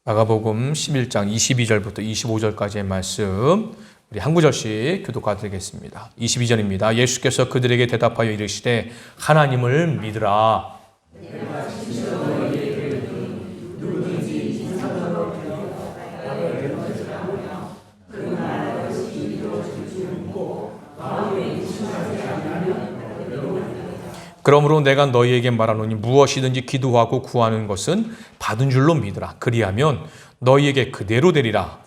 마가복음 11장 22절부터 25절까지의 말씀 우리 한 구절씩 교독하 드리겠습니다. 22절입니다. 예수께서 그들에게 대답하여 이르시되 하나님을 믿으라. 그러므로 내가 너희에게 말하노니 무엇이든지 기도하고 구하는 것은 받은 줄로 믿으라. 그리하면 너희에게 그대로 되리라.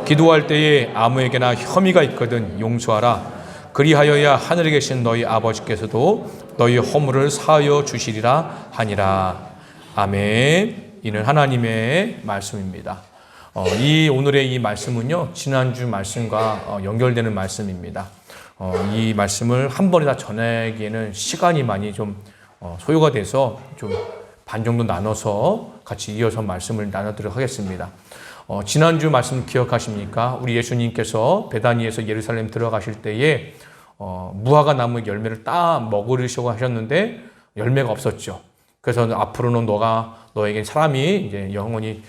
기도할 때에 아무에게나 혐의가 있거든 용서하라. 그리하여야 하늘에 계신 너희 아버지께서도 너희 허물을 사하여 주시리라 하니라. 아멘. 이는 하나님의 말씀입니다. 이 오늘의 이 말씀은요, 지난주 말씀과 연결되는 말씀입니다. 이 말씀을 한 번에 다 전하기에는 시간이 많이 좀 소요가 돼서 좀 반 정도 나눠서 같이 이어서 말씀을 나누도록 하겠습니다. 지난주 말씀 기억하십니까? 우리 예수님께서 베다니에서 예루살렘 들어가실 때에 무화과 나무 열매를 따 먹으려고 하셨는데 열매가 없었죠. 그래서 앞으로는 너에게 사람이 이제 영원히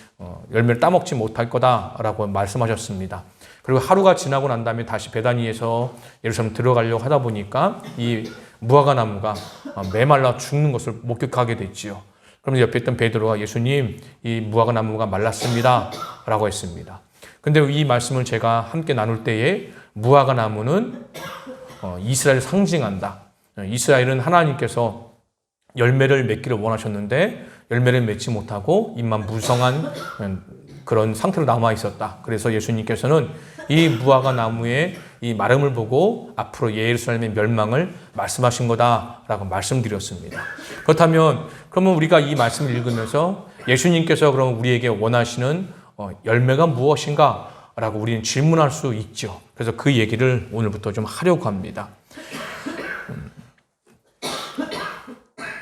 열매를 따먹지 못할 거다라고 말씀하셨습니다. 그리고 하루가 지나고 난 다음에 다시 베다니에서 예루살렘 들어가려고 하다 보니까 이 무화과 나무가 메말라 죽는 것을 목격하게 됐지요. 그러면 옆에 있던 베드로가 예수님, 이 무화과 나무가 말랐습니다 라고 했습니다. 근데 이 말씀을 제가 함께 나눌 때에 무화과 나무는 이스라엘을 상징한다. 이스라엘은 하나님께서 열매를 맺기를 원하셨는데 열매를 맺지 못하고 입만 무성한 그런 상태로 남아 있었다. 그래서 예수님께서는 이 무화과 나무의 이 마름을 보고 앞으로 예루살렘의 멸망을 말씀하신 거다라고 말씀드렸습니다. 그렇다면 그러면 우리가 이 말씀을 읽으면서 예수님께서 그럼 우리에게 원하시는 열매가 무엇인가라고 우리는 질문할 수 있죠. 그래서 그 얘기를 오늘부터 좀 하려고 합니다.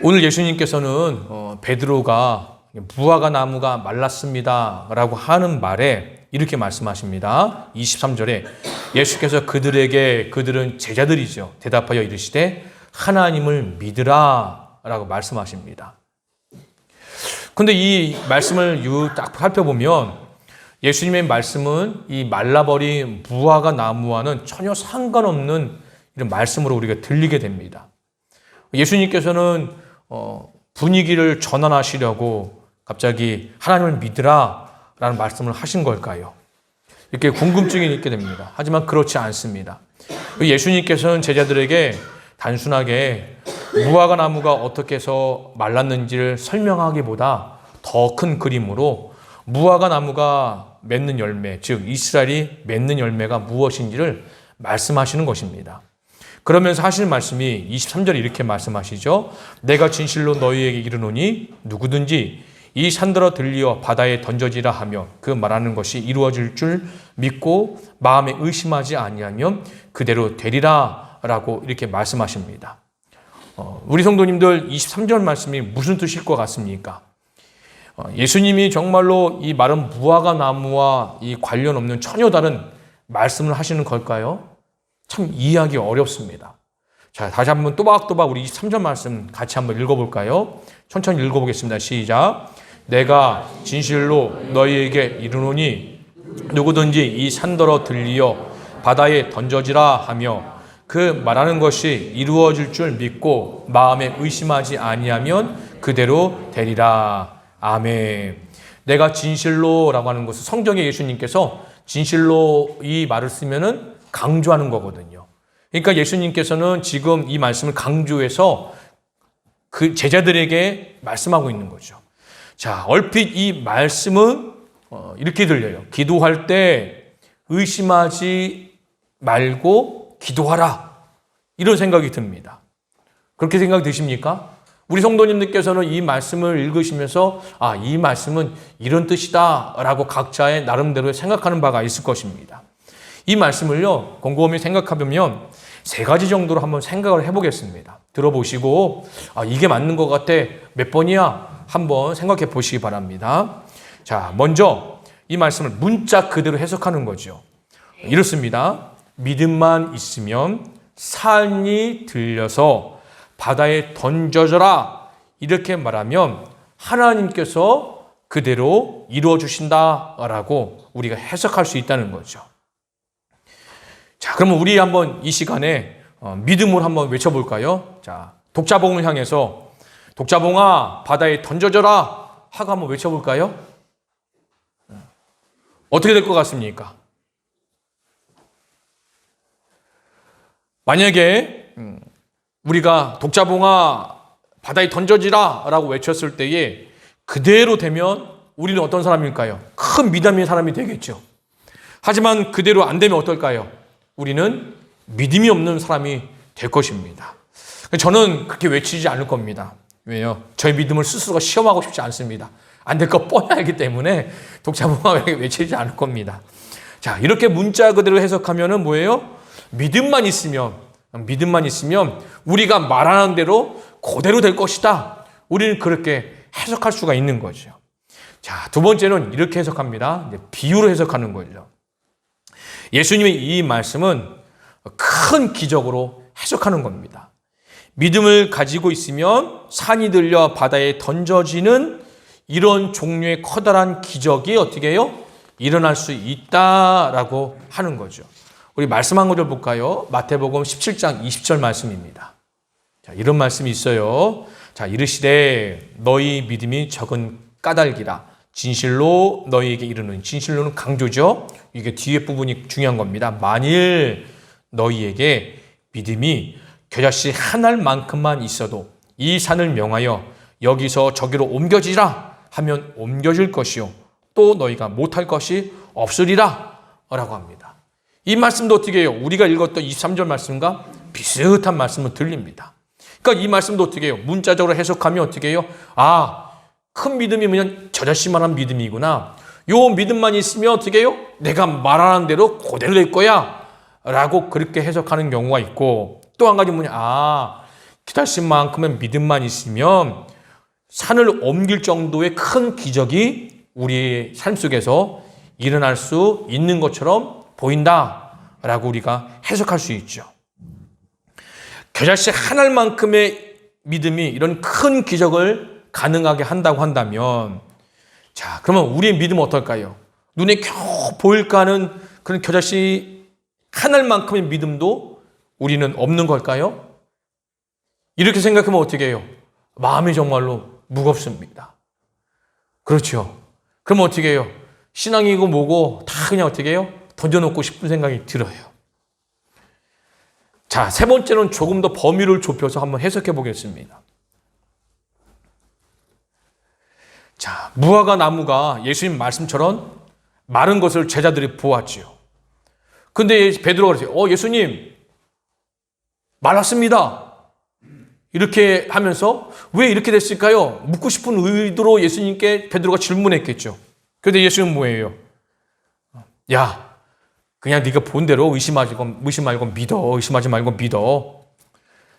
오늘 예수님께서는 베드로가 무화과 나무가 말랐습니다 라고 하는 말에 이렇게 말씀하십니다. 23절에 예수께서 그들은 제자들이죠. 대답하여 이르시되 하나님을 믿으라 라고 말씀하십니다. 근데 이 말씀을 딱 살펴보면 예수님의 말씀은 이 말라버린 무화과 나무와는 전혀 상관없는 이런 말씀으로 우리가 들리게 됩니다. 예수님께서는 분위기를 전환하시려고 갑자기 하나님을 믿으라 라는 말씀을 하신 걸까요? 이렇게 궁금증이 있게 됩니다. 하지만 그렇지 않습니다. 예수님께서는 제자들에게 단순하게 무화과 나무가 어떻게 해서 말랐는지를 설명하기보다 더 큰 그림으로 무화과 나무가 맺는 열매, 즉 이스라엘이 맺는 열매가 무엇인지를 말씀하시는 것입니다. 그러면서 하시는 말씀이 23절에 이렇게 말씀하시죠. 내가 진실로 너희에게 이르노니 누구든지 이 산더러 들리어 바다에 던져지라 하며 그 말하는 것이 이루어질 줄 믿고 마음에 의심하지 아니하면 그대로 되리라 라고 이렇게 말씀하십니다. 우리 성도님들 23절 말씀이 무슨 뜻일 것 같습니까? 예수님이 정말로 이 마른 무화과 나무와 이 관련 없는 전혀 다른 말씀을 하시는 걸까요? 참 이해하기 어렵습니다. 자, 다시 한번 또박또박 우리 23절 말씀 같이 한번 읽어볼까요? 천천히 읽어보겠습니다. 시작. 내가 진실로 너희에게 이르노니 누구든지 이 산더러 들리어 바다에 던져지라 하며 그 말하는 것이 이루어질 줄 믿고 마음에 의심하지 아니하면 그대로 되리라. 아멘. 내가 진실로라고 하는 것은 성경에 예수님께서 진실로 이 말을 쓰면은 강조하는 거거든요. 그러니까 예수님께서는 지금 이 말씀을 강조해서 그 제자들에게 말씀하고 있는 거죠. 자, 얼핏 이 말씀은 이렇게 들려요. 기도할 때 의심하지 말고 기도하라. 이런 생각이 듭니다. 그렇게 생각이 드십니까? 우리 성도님들께서는 이 말씀을 읽으시면서 이 말씀은 이런 뜻이다 라고 각자의 나름대로 생각하는 바가 있을 것입니다. 이 말씀을요, 곰곰이 생각해보면 세 가지 정도로 한번 생각을 해보겠습니다. 들어보시고 이게 맞는 것 같아. 몇 번이야? 한번 생각해 보시기 바랍니다. 자, 먼저 이 말씀을 문자 그대로 해석하는 거죠. 이렇습니다. 믿음만 있으면 산이 들려서 바다에 던져져라 이렇게 말하면 하나님께서 그대로 이루어 주신다라고 우리가 해석할 수 있다는 거죠. 자, 그러면 우리 한번 이 시간에 믿음으로 한번 외쳐볼까요? 자, 독자봉을 향해서 독자봉아 바다에 던져져라 하고 한번 외쳐볼까요? 어떻게 될 것 같습니까? 만약에 우리가 독자봉아 바다에 던져지라 라고 외쳤을 때에 그대로 되면 우리는 어떤 사람일까요? 큰 믿음의 사람이 되겠죠. 하지만 그대로 안 되면 어떨까요? 우리는 믿음이 없는 사람이 될 것입니다. 저는 그렇게 외치지 않을 겁니다. 왜요? 저의 믿음을 스스로 시험하고 싶지 않습니다. 안 될 거 뻔히 알기 때문에 독자봉아 외치지 않을 겁니다. 자, 이렇게 문자 그대로 해석하면은 뭐예요? 믿음만 있으면 우리가 말하는 대로 그대로 될 것이다. 우리는 그렇게 해석할 수가 있는 거죠. 자, 두 번째는 이렇게 해석합니다. 이제 비유로 해석하는 거죠. 예수님의 이 말씀은 큰 기적으로 해석하는 겁니다. 믿음을 가지고 있으면 산이 들려 바다에 던져지는 이런 종류의 커다란 기적이 어떻게 해요? 일어날 수 있다라고 하는 거죠. 우리 말씀 한 구절 볼까요? 마태복음 17장 20절 말씀입니다. 자, 이런 말씀이 있어요. 자, 이르시되 너희 믿음이 적은 까닭이라 진실로 너희에게 이르는, 진실로는 강조죠. 이게 뒤에 부분이 중요한 겁니다. 만일 너희에게 믿음이 겨자씨 한 알만큼만 있어도 이 산을 명하여 여기서 저기로 옮겨지라 하면 옮겨질 것이요 또 너희가 못할 것이 없으리라 라고 합니다. 이 말씀도 어떻게 해요? 우리가 읽었던 23절 말씀과 비슷한 말씀은 들립니다. 그러니까 이 말씀도 어떻게 해요? 문자적으로 해석하면 어떻게 해요? 큰 믿음이 그냥 저자씨만한 믿음이구나. 요 믿음만 있으면 어떻게 해요? 내가 말하는 대로 그대로 될 거야 라고 그렇게 해석하는 경우가 있고, 또 한 가지 뭐냐, 기다심만큼의 믿음만 있으면 산을 옮길 정도의 큰 기적이 우리의 삶 속에서 일어날 수 있는 것처럼 보인다라고 우리가 해석할 수 있죠. 겨자씨 한 알만큼의 믿음이 이런 큰 기적을 가능하게 한다고 한다면, 자, 그러면 우리의 믿음은 어떨까요? 눈에 겨우 보일까 하는 그런 겨자씨 한 알만큼의 믿음도 우리는 없는 걸까요? 이렇게 생각하면 어떻게 해요? 마음이 정말로 무겁습니다. 그렇죠. 그럼 어떻게 해요? 신앙이고 뭐고 다 그냥 어떻게 해요? 던져놓고 싶은 생각이 들어요. 자, 세 번째는 조금 더 범위를 좁혀서 한번 해석해 보겠습니다. 자, 무화과 나무가 예수님 말씀처럼 마른 것을 제자들이 보았지요. 근데 베드로가 그러세요. 예수님, 말랐습니다. 이렇게 하면서 왜 이렇게 됐을까요? 묻고 싶은 의도로 예수님께 베드로가 질문했겠죠. 그런데 예수님은 뭐예요? 야, 그냥 네가 본 대로 의심하지 말고 믿어.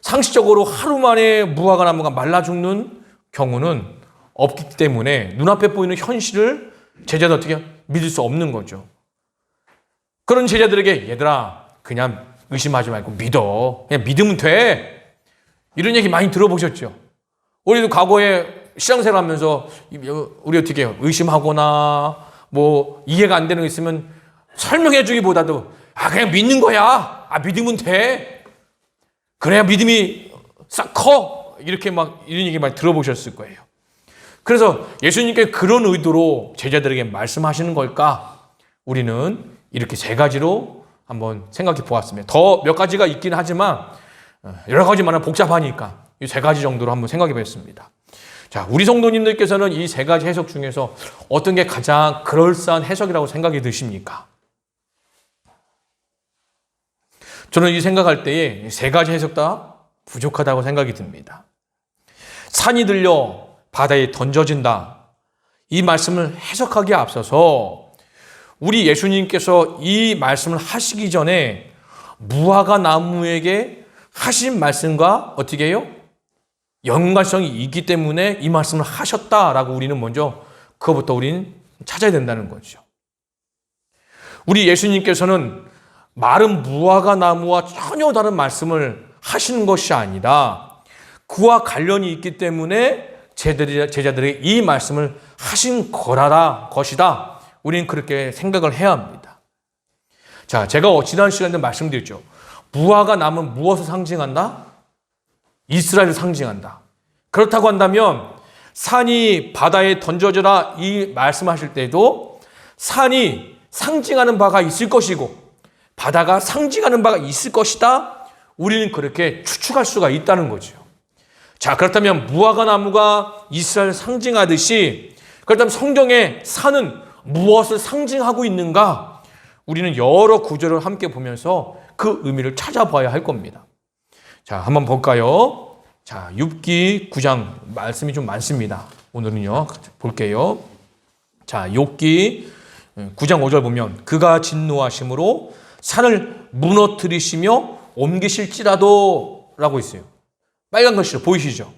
상식적으로 하루 만에 무화과 나무가 말라 죽는 경우는 없기 때문에 눈앞에 보이는 현실을 제자들 어떻게 믿을 수 없는 거죠. 그런 제자들에게 얘들아, 그냥 의심하지 말고 믿어. 그냥 믿으면 돼. 이런 얘기 많이 들어보셨죠? 우리도 과거에 신앙생활 하면서 우리 어떻게 해요? 의심하거나 뭐 이해가 안 되는 거 있으면 설명해 주기보다도 그냥 믿는 거야. 믿으면 돼. 그래야 믿음이 싹 커. 이렇게 막 이런 얘기 많이 들어보셨을 거예요. 그래서 예수님께 그런 의도로 제자들에게 말씀하시는 걸까? 우리는 이렇게 세 가지로 한번 생각해 보았습니다. 더 몇 가지가 있긴 하지만 여러 가지 많아 복잡하니까 이 세 가지 정도로 한번 생각해 보겠습니다. 자, 우리 성도님들께서는 이 세 가지 해석 중에서 어떤 게 가장 그럴싸한 해석이라고 생각이 드십니까? 저는 이 생각할 때에 세 가지 해석 다 부족하다고 생각이 듭니다. 산이 들려 바다에 던져진다. 이 말씀을 해석하기에 앞서서 우리 예수님께서 이 말씀을 하시기 전에 무화과 나무에게 하신 말씀과 어떻게 해요? 연관성이 있기 때문에 이 말씀을 하셨다라고 우리는 먼저 그것부터 우리는 찾아야 된다는 거죠. 우리 예수님께서는 마른 무화과 나무와 전혀 다른 말씀을 하시는 것이 아니라 그와 관련이 있기 때문에 제자들에게 이 말씀을 하신 것이다. 우리는 그렇게 생각을 해야 합니다. 자, 제가 지난 시간에 말씀드렸죠. 무화과 나무는 무엇을 상징한다? 이스라엘을 상징한다. 그렇다고 한다면 산이 바다에 던져져라 이 말씀하실 때도 산이 상징하는 바가 있을 것이고 바다가 상징하는 바가 있을 것이다. 우리는 그렇게 추측할 수가 있다는 거죠. 자, 그렇다면 무화과 나무가 이스라엘을 상징하듯이 그렇다면 성경의 산은 무엇을 상징하고 있는가? 우리는 여러 구절을 함께 보면서 그 의미를 찾아봐야 할 겁니다. 자, 한번 볼까요? 자, 욥기 9장 말씀이 좀 많습니다. 오늘은요, 볼게요. 자, 욥기 9장 5절 보면 그가 진노하심으로 산을 무너뜨리시며 옮기실지라도 라고 있어요. 빨간 글씨로 보이시죠?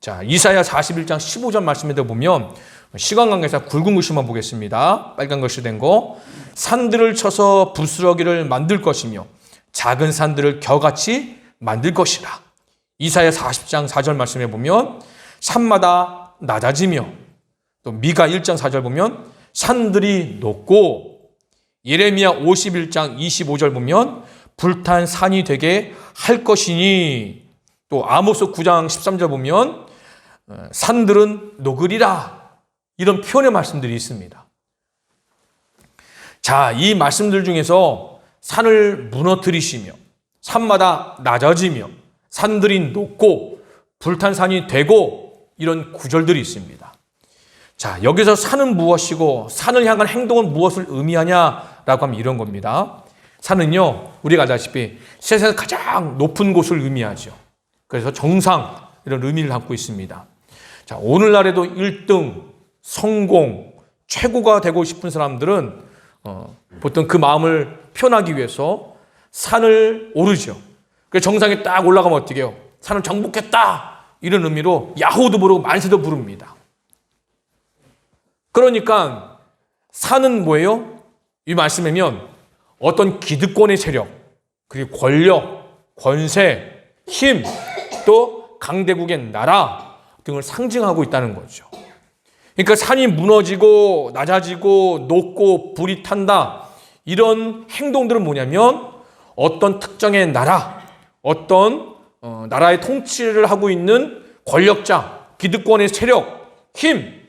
자, 이사야 41장 15절 말씀에도 보면 시간관계상 굵은 글씨만 보겠습니다. 빨간 글씨 된 거. 산들을 쳐서 부스러기를 만들 것이며 작은 산들을 겨같이 만들 것이라. 이사야 40장 4절 말씀에 보면 산마다 낮아지며 또 미가 1장 4절 보면 산들이 높고 예레미야 51장 25절 보면 불탄 산이 되게 할 것이니 또 아모스 9장 13절 보면 산들은 녹으리라. 이런 표현의 말씀들이 있습니다. 자, 이 말씀들 중에서 산을 무너뜨리시며 산마다 낮아지며 산들이 높고 불탄 산이 되고 이런 구절들이 있습니다. 자, 여기서 산은 무엇이고 산을 향한 행동은 무엇을 의미하냐라고 하면 이런 겁니다. 산은요, 우리가 알다시피 세상에서 가장 높은 곳을 의미하죠. 그래서 정상 이런 의미를 갖고 있습니다. 자, 오늘날에도 1등, 성공, 최고가 되고 싶은 사람들은 보통 그 마음을 표현하기 위해서 산을 오르죠. 그래서 정상에 딱 올라가면 어떻게 해요? 산을 정복했다! 이런 의미로 야호도 부르고 만세도 부릅니다. 그러니까 산은 뭐예요? 이 말씀이면 어떤 기득권의 세력, 그리고 권력, 권세, 힘, 또 강대국의 나라 등을 상징하고 있다는 거죠. 그러니까 산이 무너지고 낮아지고 높고 불이 탄다. 이런 행동들은 뭐냐면 어떤 특정의 나라, 어떤 나라의 통치를 하고 있는 권력자, 기득권의 세력, 힘,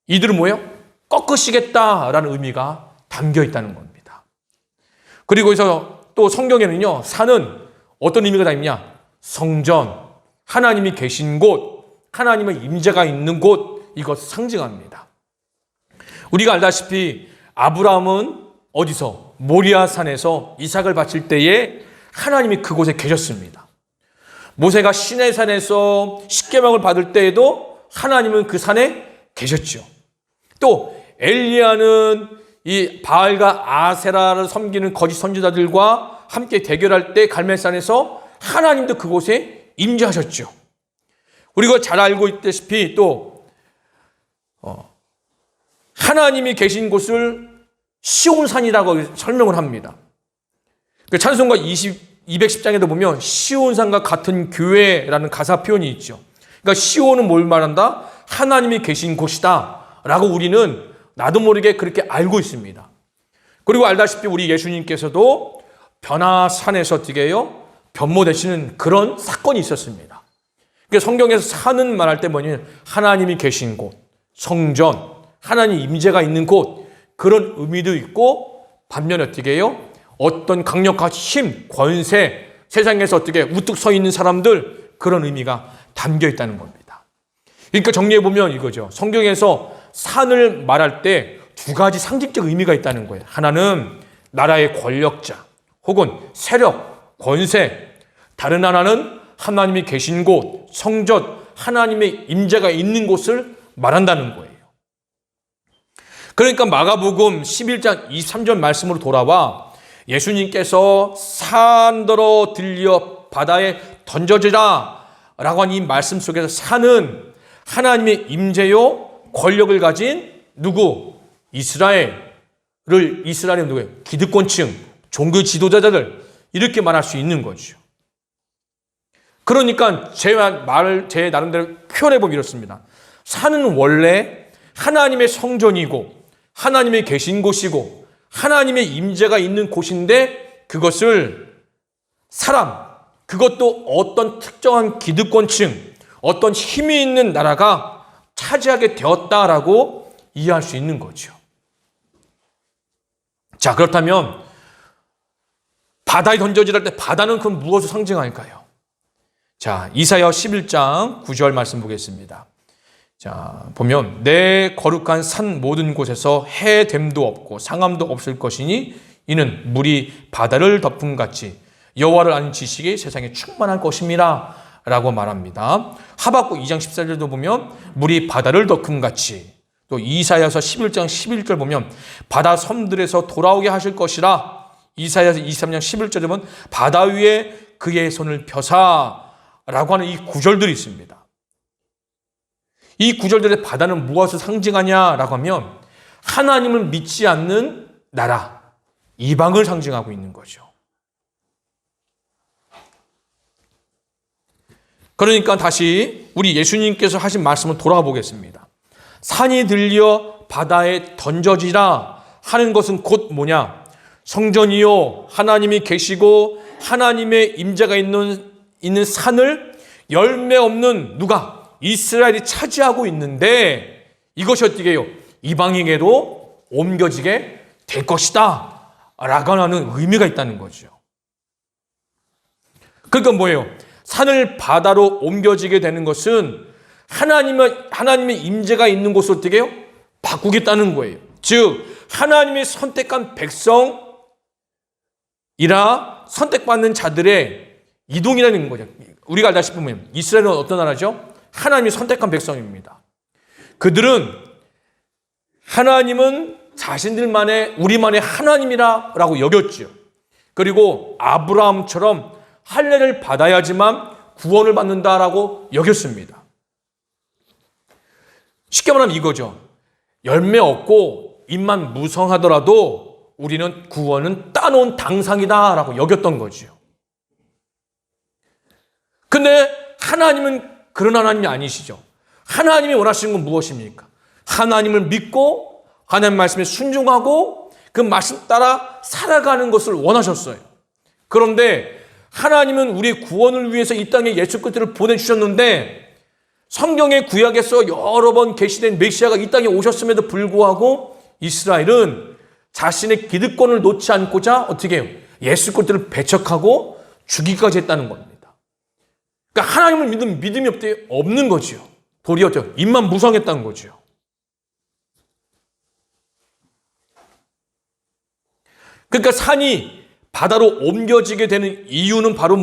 이들은 뭐예요? 꺾으시겠다라는 의미가 담겨 있다는 겁니다. 그리고 그래서 또 성경에는요, 산은 어떤 의미가 다 있냐? 성전, 하나님이 계신 곳, 하나님의 임재가 있는 곳, 이것을 상징합니다. 우리가 알다시피 아브라함은 어디서? 모리아 산에서 이삭을 바칠 때에 하나님이 그곳에 계셨습니다. 모세가 시내산에서 십계명을 받을 때에도 하나님은 그 산에 계셨죠. 또 엘리야는 이 바알과 아세라를 섬기는 거짓 선지자들과 함께 대결할 때 갈멜산에서 하나님도 그곳에 임재하셨죠. 그리고 잘 알고 있다시피 또 하나님이 계신 곳을 시온산이라고 설명을 합니다. 그 찬송가 210장에도 보면 시온산과 같은 교회라는 가사 표현이 있죠. 그러니까 시온은 뭘 말한다? 하나님이 계신 곳이다 라고 우리는 나도 모르게 그렇게 알고 있습니다. 그리고 알다시피 우리 예수님께서도 변화산에서 어떻게 해요? 변모되시는 그런 사건이 있었습니다. 그러니까 성경에서 산은 말할 때 뭐냐면 하나님이 계신 곳, 성전, 하나님 임재가 있는 곳, 그런 의미도 있고 반면에 어떻게 해요? 어떤 강력한 힘, 권세, 세상에서 어떻게 우뚝 서 있는 사람들, 그런 의미가 담겨 있다는 겁니다. 그러니까 정리해보면 이거죠. 성경에서 산을 말할 때 두 가지 상징적 의미가 있다는 거예요. 하나는 나라의 권력자 혹은 세력, 권세, 다른 하나는 하나님이 계신 곳, 성전, 하나님의 임재가 있는 곳을 말한다는 거예요. 그러니까 마가복음 11장 23절 말씀으로 돌아와 예수님께서 산더러 들려 바다에 던져지라 라고 한 이 말씀 속에서 산은 하나님의 임재요 권력을 가진 누구? 이스라엘의 누구예요? 기득권층, 종교 지도자들 이렇게 말할 수 있는 거죠. 그러니까 제 나름대로 표현해보면 이렇습니다. 산은 원래 하나님의 성전이고 하나님의 계신 곳이고 하나님의 임재가 있는 곳인데 그것을 사람, 그것도 어떤 특정한 기득권층, 어떤 힘이 있는 나라가 차지하게 되었다라고 이해할 수 있는 거죠. 자, 그렇다면 바다에 던져질 때 바다는 그럼 무엇을 상징할까요? 자, 이사야 11장 9절 말씀 보겠습니다. 자, 보면 내 거룩한 산 모든 곳에서 해됨도 없고 상함도 없을 것이니 이는 물이 바다를 덮음 같이 여호와를 아는 지식이 세상에 충만할 것임이라 라고 말합니다. 하박국 2장 14절도 보면 물이 바다를 덮음 같이, 또 이사야서 11장 11절 보면 바다 섬들에서 돌아오게 하실 것이라, 이사야서 23장 11절에 보면 바다 위에 그의 손을 펴사 라고 하는 이 구절들이 있습니다. 이 구절들의 바다는 무엇을 상징하냐라고 하면 하나님을 믿지 않는 나라, 이방을 상징하고 있는 거죠. 그러니까 다시 우리 예수님께서 하신 말씀을 돌아가 보겠습니다. 산이 들려 바다에 던져지라 하는 것은 곧 뭐냐? 성전이요 하나님이 계시고 하나님의 임재가 있는 산을 열매 없는 누가? 이스라엘이 차지하고 있는데 이것이 어떻게 해요? 이방인에게도 옮겨지게 될 것이다 라고 하는 의미가 있다는 거죠. 그러니까 뭐예요? 산을 바다로 옮겨지게 되는 것은 하나님의 임재가 있는 곳을 어떻게 해요? 바꾸겠다는 거예요. 즉 하나님의 선택한 백성이라 선택받는 자들의 이동이라는 거죠. 우리가 알다시피 보면 이스라엘은 어떤 나라죠? 하나님이 선택한 백성입니다. 그들은 하나님은 자신들만의 우리만의 하나님이라고 여겼죠. 그리고 아브라함처럼 할례를 받아야지만 구원을 받는다라고 여겼습니다. 쉽게 말하면 이거죠. 열매 없고 입만 무성하더라도 우리는 구원은 따놓은 당상이다라고 여겼던 거죠. 근데 하나님은 그런 하나님이 아니시죠. 하나님이 원하시는 건 무엇입니까? 하나님을 믿고 하나님 말씀에 순종하고 그 말씀 따라 살아가는 것을 원하셨어요. 그런데 하나님은 우리의 구원을 위해서 이 땅에 예수 그리스도를 보내주셨는데 성경의 구약에서 여러 번 계시된 메시아가 이 땅에 오셨음에도 불구하고 이스라엘은 자신의 기득권을 놓지 않고자 어떻게 해요? 예수 그리스도를 배척하고 죽이기까지 했다는 겁니다. 그러니까 하나님을 믿는 믿음이 없는 거죠. 도리어 입만 무성했다는 거죠. 그러니까 산이 바다로 옮겨지게 되는 이유는 바로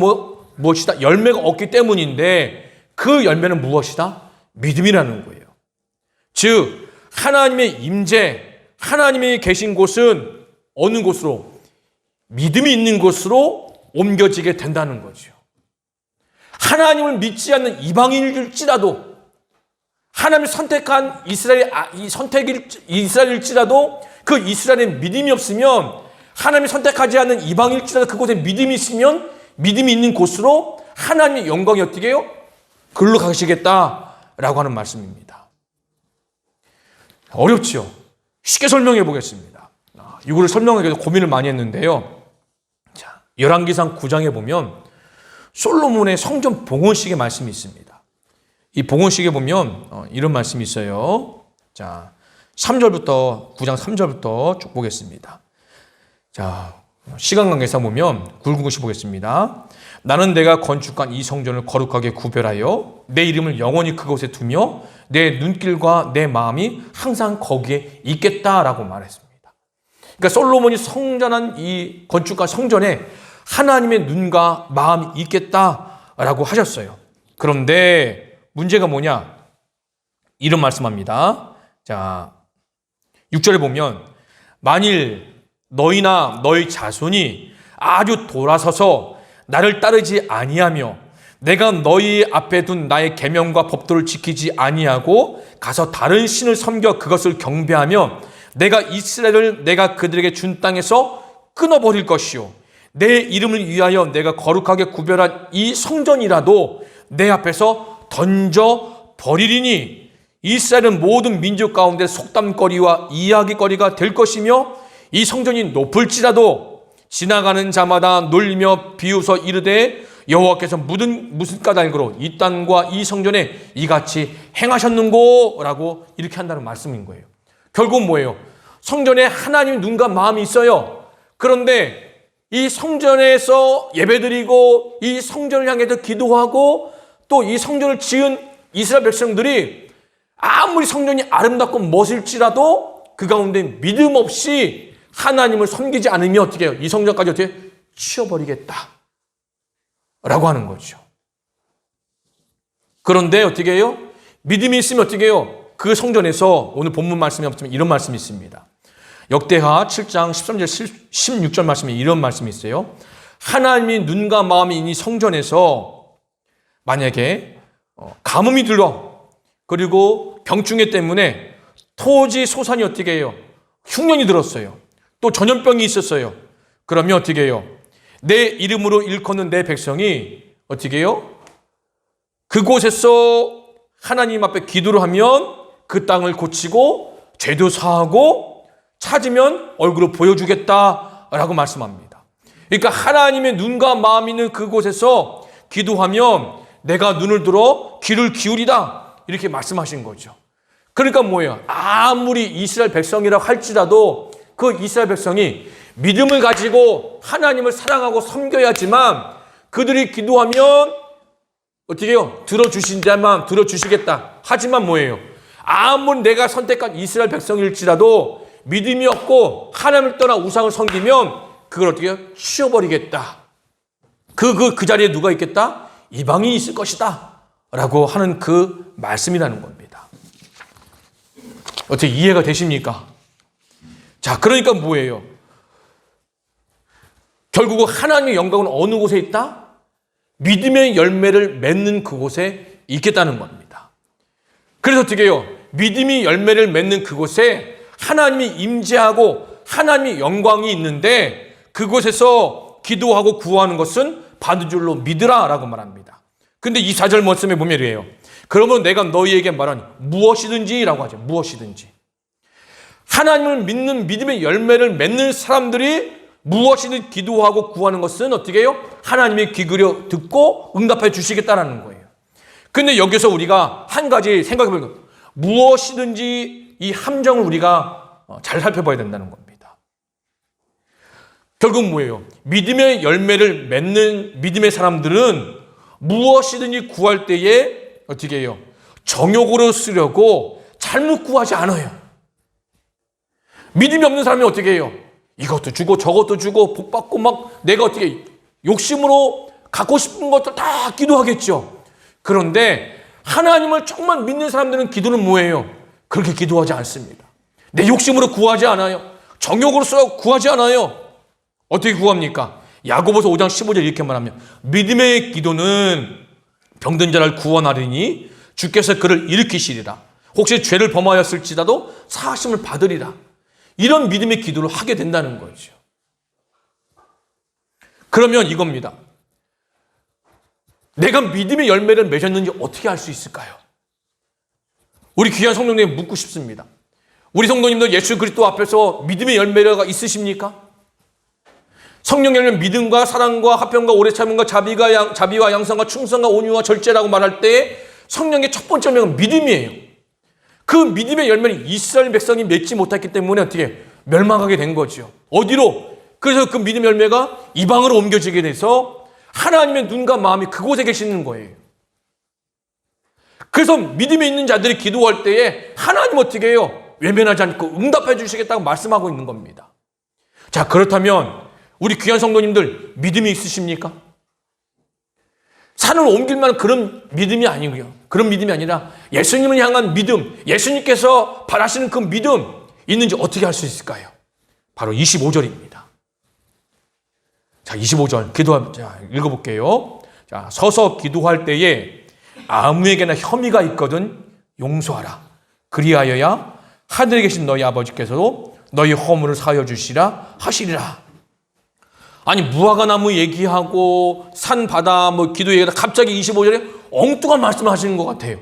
무엇이다? 열매가 없기 때문인데 그 열매는 무엇이다? 믿음이라는 거예요. 즉 하나님의 임재, 하나님이 계신 곳은 어느 곳으로? 믿음이 있는 곳으로 옮겨지게 된다는 거죠. 하나님을 믿지 않는 이방인일지라도 하나님이 선택한 이스라엘일지라도 그 이스라엘에 믿음이 없으면 하나님이 선택하지 않는 이방일지라도 그곳에 믿음이 있으면 믿음이 있는 곳으로 하나님의 영광이 어떻게 해요? 글로 가시겠다라고 하는 말씀입니다. 어렵죠? 쉽게 설명해 보겠습니다. 이거를 설명하기도 고민을 많이 했는데요. 자, 열왕기상 9장에 보면 솔로몬의 성전 봉헌식의 말씀이 있습니다. 이 봉헌식에 보면 이런 말씀이 있어요. 자, 3절부터 9장 3절부터 쭉 보겠습니다. 자, 시간 관계상 보면 굵은것이 보겠습니다. 나는 내가 건축한 이 성전을 거룩하게 구별하여 내 이름을 영원히 그곳에 두며 내 눈길과 내 마음이 항상 거기에 있겠다라고 말했습니다. 그러니까 솔로몬이 성전한 이 건축한 성전에 하나님의 눈과 마음이 있겠다라고 하셨어요. 그런데 문제가 뭐냐? 이런 말씀합니다. 자, 6절에 보면 만일 너희나 너희 자손이 아주 돌아서서 나를 따르지 아니하며 내가 너희 앞에 둔 나의 계명과 법도를 지키지 아니하고 가서 다른 신을 섬겨 그것을 경배하며 내가 이스라엘을 내가 그들에게 준 땅에서 끊어버릴 것이요 내 이름을 위하여 내가 거룩하게 구별한 이 성전이라도 내 앞에서 던져 버리리니 이스라엘은 모든 민족 가운데 속담거리와 이야기거리가 될 것이며 이 성전이 높을지라도 지나가는 자마다 놀리며 비웃어 이르되 여호와께서 무슨 까닭으로 이 땅과 이 성전에 이같이 행하셨는고 라고 이렇게 한다는 말씀인 거예요. 결국 뭐예요? 성전에 하나님 눈과 마음이 있어요. 그런데 이 성전에서 예배드리고 이 성전을 향해서 기도하고 또 이 성전을 지은 이스라엘 백성들이 아무리 성전이 아름답고 멋일지라도 그 가운데 믿음 없이 하나님을 섬기지 않으면 어떻게 해요? 이 성전까지 어떻게 치워버리겠다 라고 하는 거죠. 그런데 어떻게 해요? 믿음이 있으면 어떻게 해요? 그 성전에서 오늘 본문 말씀에 없지만 이런 말씀이 있습니다. 역대하 7장 13절 16절 말씀에 이런 말씀이 있어요. 하나님이 눈과 마음이 이 성전에서 만약에 가뭄이 들어 그리고 병충해 때문에 토지 소산이 어떻게 해요? 흉년이 들었어요. 또 전염병이 있었어요. 그러면 어떻게 해요? 내 이름으로 일컫는 내 백성이 어떻게 해요? 그곳에서 하나님 앞에 기도를 하면 그 땅을 고치고 죄도 사하고 찾으면 얼굴을 보여주겠다라고 말씀합니다. 그러니까 하나님의 눈과 마음이 있는 그곳에서 기도하면 내가 눈을 들어 귀를 기울이다 이렇게 말씀하신 거죠. 그러니까 뭐예요? 아무리 이스라엘 백성이라고 할지라도 그 이스라엘 백성이 믿음을 가지고 하나님을 사랑하고 섬겨야지만 그들이 기도하면 어떻게 해요? 들어주신다면 들어주시겠다. 하지만 뭐예요? 아무리 내가 선택한 이스라엘 백성일지라도 믿음이 없고 하나님을 떠나 우상을 섬기면 그걸 어떻게 해요? 치워버리겠다. 그 자리에 누가 있겠다? 이방인이 있을 것이다. 라고 하는 그 말씀이라는 겁니다. 어떻게 이해가 되십니까? 자, 그러니까 뭐예요? 결국은 하나님의 영광은 어느 곳에 있다? 믿음의 열매를 맺는 그곳에 있겠다는 겁니다. 그래서 어떻게 해요? 믿음이 열매를 맺는 그곳에 하나님이 임재하고 하나님의 영광이 있는데 그곳에서 기도하고 구하는 것은 받은 줄로 믿으라 라고 말합니다. 근데 이 4절 말씀에 보면 이래요. 그러면 내가 너희에게 말하니 무엇이든지 라고 하죠. 무엇이든지. 하나님을 믿는 믿음의 열매를 맺는 사람들이 무엇이든 기도하고 구하는 것은 어떻게 해요? 하나님의 귀 기울여 듣고 응답해 주시겠다라는 거예요. 근데 여기서 우리가 한 가지 생각해 보는 것, 무엇이든지 이 함정을 우리가 잘 살펴봐야 된다는 겁니다. 결국 뭐예요? 믿음의 열매를 맺는 믿음의 사람들은 무엇이든지 구할 때에 어떻게 해요? 정욕으로 쓰려고 잘못 구하지 않아요. 믿음이 없는 사람이 어떻게 해요? 이것도 주고 저것도 주고 복 받고 막 내가 어떻게 욕심으로 갖고 싶은 것들 다 기도하겠죠. 그런데 하나님을 정말 믿는 사람들은 기도는 뭐예요? 그렇게 기도하지 않습니다. 내 욕심으로 구하지 않아요. 정욕으로 써 구하지 않아요. 어떻게 구합니까? 야고보서 5장 15절 이렇게 말하면 믿음의 기도는 병든 자를 구원하리니 주께서 그를 일으키시리라. 혹시 죄를 범하였을지라도 사하심을 받으리라. 이런 믿음의 기도를 하게 된다는 거죠. 그러면 이겁니다. 내가 믿음의 열매를 맺었는지 어떻게 알 수 있을까요? 우리 귀한 성도님에게 묻고 싶습니다. 우리 성도님들 예수 그리스도 앞에서 믿음의 열매가 있으십니까? 성령 열매 믿음과 사랑과 화평과 오래 참음과 자비와 양선과 충성과 온유와 절제라고 말할 때 성령의 첫 번째 열매가 믿음이에요. 그 믿음의 열매는 이스라엘 백성이 맺지 못했기 때문에 어떻게 멸망하게 된 거죠. 어디로? 그래서 그 믿음의 열매가 이방으로 옮겨지게 돼서 하나님의 눈과 마음이 그곳에 계시는 거예요. 그래서 믿음이 있는 자들이 기도할 때에 하나님 어떻게 해요? 외면하지 않고 응답해 주시겠다고 말씀하고 있는 겁니다. 자, 그렇다면 우리 귀한 성도님들 믿음이 있으십니까? 산을 옮길 만한 그런 믿음이 아니고요. 그런 믿음이 아니라 예수님을 향한 믿음, 예수님께서 바라시는 그 믿음 있는지 어떻게 알 수 있을까요? 바로 25절입니다. 자, 25절 읽어볼게요. 자, 서서 기도할 때에 아무에게나 혐의가 있거든 용서하라. 그리하여야 하늘에 계신 너희 아버지께서도 너희 허물을 사하여 주시라 하시리라. 아니 무화과 나무 얘기하고 산 바다 뭐 기도 얘기하다 갑자기 25절에 엉뚱한 말씀을 하시는 것 같아요.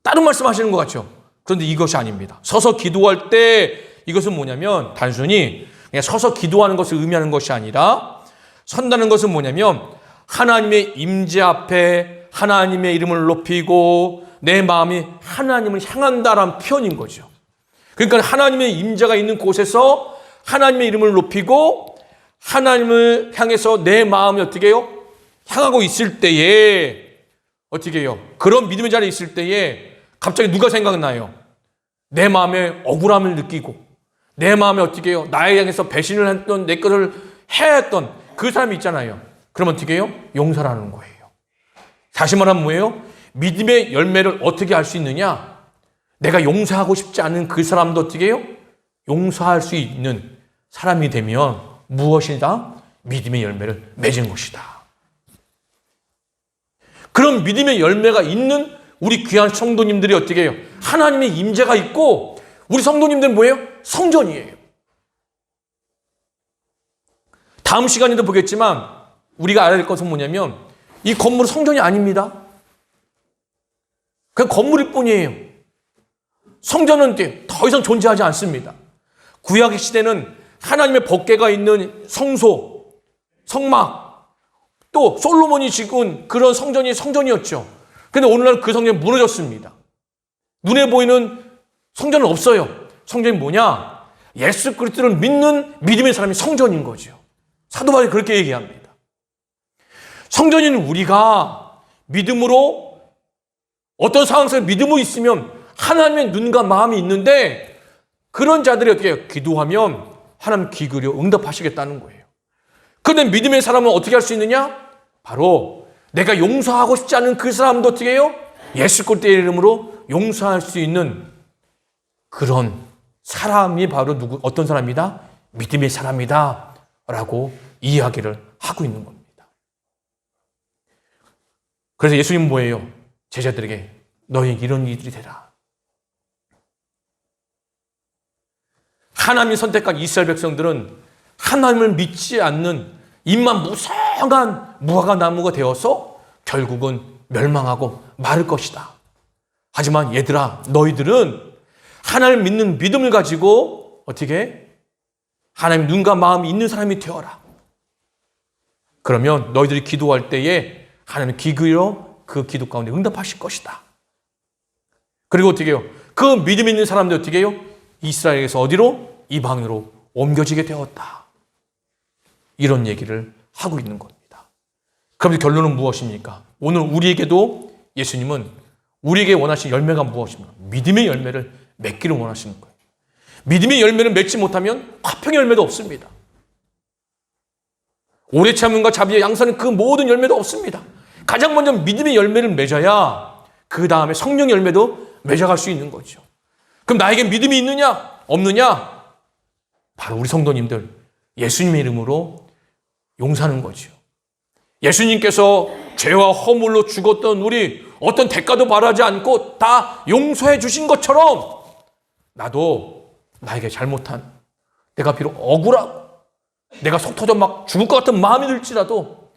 다른 말씀 하시는 것 같죠. 그런데 이것이 아닙니다. 서서 기도할 때 이것은 뭐냐면 단순히 그냥 서서 기도하는 것을 의미하는 것이 아니라 선다는 것은 뭐냐면 하나님의 임재 앞에 하나님의 이름을 높이고 내 마음이 하나님을 향한다라는 표현인 거죠. 그러니까 하나님의 임재가 있는 곳에서 하나님의 이름을 높이고 하나님을 향해서 내 마음이 어떻게 해요? 향하고 있을 때에 어떻게 해요? 그런 믿음의 자리에 있을 때에 갑자기 누가 생각나요? 내 마음에 억울함을 느끼고 내 마음에 어떻게 해요? 나에 향해서 배신을 했던 내 것을 해했던 그 사람이 있잖아요. 그러면 어떻게 해요? 용서를 하는 거예요. 다시 말하면 뭐예요? 믿음의 열매를 어떻게 할 수 있느냐? 내가 용서하고 싶지 않은 그 사람도 어떻게 해요? 용서할 수 있는 사람이 되면 무엇이다? 믿음의 열매를 맺은 것이다. 그런 믿음의 열매가 있는 우리 귀한 성도님들이 어떻게 해요? 하나님의 임재가 있고 우리 성도님들은 뭐예요? 성전이에요. 다음 시간에도 보겠지만 우리가 알아야 될 것은 뭐냐면 이 건물은 성전이 아닙니다. 그냥 건물일 뿐이에요. 성전은 더 이상 존재하지 않습니다. 구약 시대는 하나님의 법궤가 있는 성소, 성막, 또 솔로몬이 지은 그런 성전이 성전이었죠. 그런데 오늘날 그 성전이 무너졌습니다. 눈에 보이는 성전은 없어요. 성전이 뭐냐? 예수 그리스도를 믿는 믿음의 사람이 성전인 거죠. 사도 바울이 그렇게 얘기합니다. 성전인 우리가 믿음으로 어떤 상황 속에 믿음이 있으면 하나님의 눈과 마음이 있는데 그런 자들이 어떻게 해요? 기도하면 하나님 귀 기울여 응답하시겠다는 거예요. 그런데 믿음의 사람은 어떻게 할 수 있느냐? 바로 내가 용서하고 싶지 않은 그 사람도 어떻게 해요? 예수 그리스도의 이름으로 용서할 수 있는 그런 사람이 바로 어떤 사람이다? 믿음의 사람이다 라고 이야기를 하고 있는 겁니다. 그래서 예수님은 뭐예요? 제자들에게 너희에게 이런 일들이 되라. 하나님이 선택한 이스라엘 백성들은 하나님을 믿지 않는 입만 무성한 무화과 나무가 되어서 결국은 멸망하고 마를 것이다. 하지만 얘들아, 너희들은 하나님을 믿는 믿음을 가지고 어떻게 하나님 눈과 마음이 있는 사람이 되어라. 그러면 너희들이 기도할 때에 하나님 귀 기울여 그 기도 가운데 응답하실 것이다. 그리고 어떻게 해요? 그 믿음 있는 사람들 어떻게 해요? 이스라엘에서 어디로? 이방으로 옮겨지게 되었다. 이런 얘기를 하고 있는 겁니다. 그럼 결론은 무엇입니까? 오늘 우리에게도 예수님은 우리에게 원하시는 열매가 무엇입니까? 믿음의 열매를 맺기를 원하시는 거예요. 믿음의 열매를 맺지 못하면 화평의 열매도 없습니다. 오래 참음과 자비와 양선은 그 모든 열매도 없습니다. 가장 먼저 믿음의 열매를 맺어야 그 다음에 성령의 열매도 맺어갈 수 있는 거죠. 그럼 나에게 믿음이 있느냐? 없느냐? 바로 우리 성도님들 예수님의 이름으로 용서하는 거죠. 예수님께서 죄와 허물로 죽었던 우리 어떤 대가도 바라지 않고 다 용서해 주신 것처럼 나도 나에게 잘못한 내가 비록 억울하고 내가 속 터져 막 죽을 것 같은 마음이 들지라도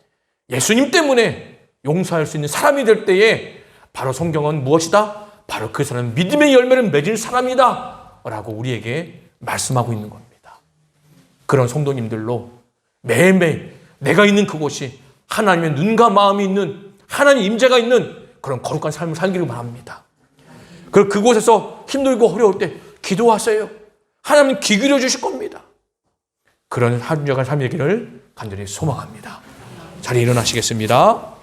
예수님 때문에 용서할 수 있는 사람이 될 때에 바로 성경은 무엇이다? 바로 그 사람은 믿음의 열매를 맺을 사람이다 라고 우리에게 말씀하고 있는 겁니다. 그런 성도님들로 매일매일 내가 있는 그곳이 하나님의 눈과 마음이 있는 하나님 임재가 있는 그런 거룩한 삶을 살기를 바랍니다. 그리고 그곳에서 힘들고 어려울 때 기도하세요. 하나님 귀 기울여 주실 겁니다. 그런 한주간 삶이기를 간절히 소망합니다. 자리에 일어나시겠습니다.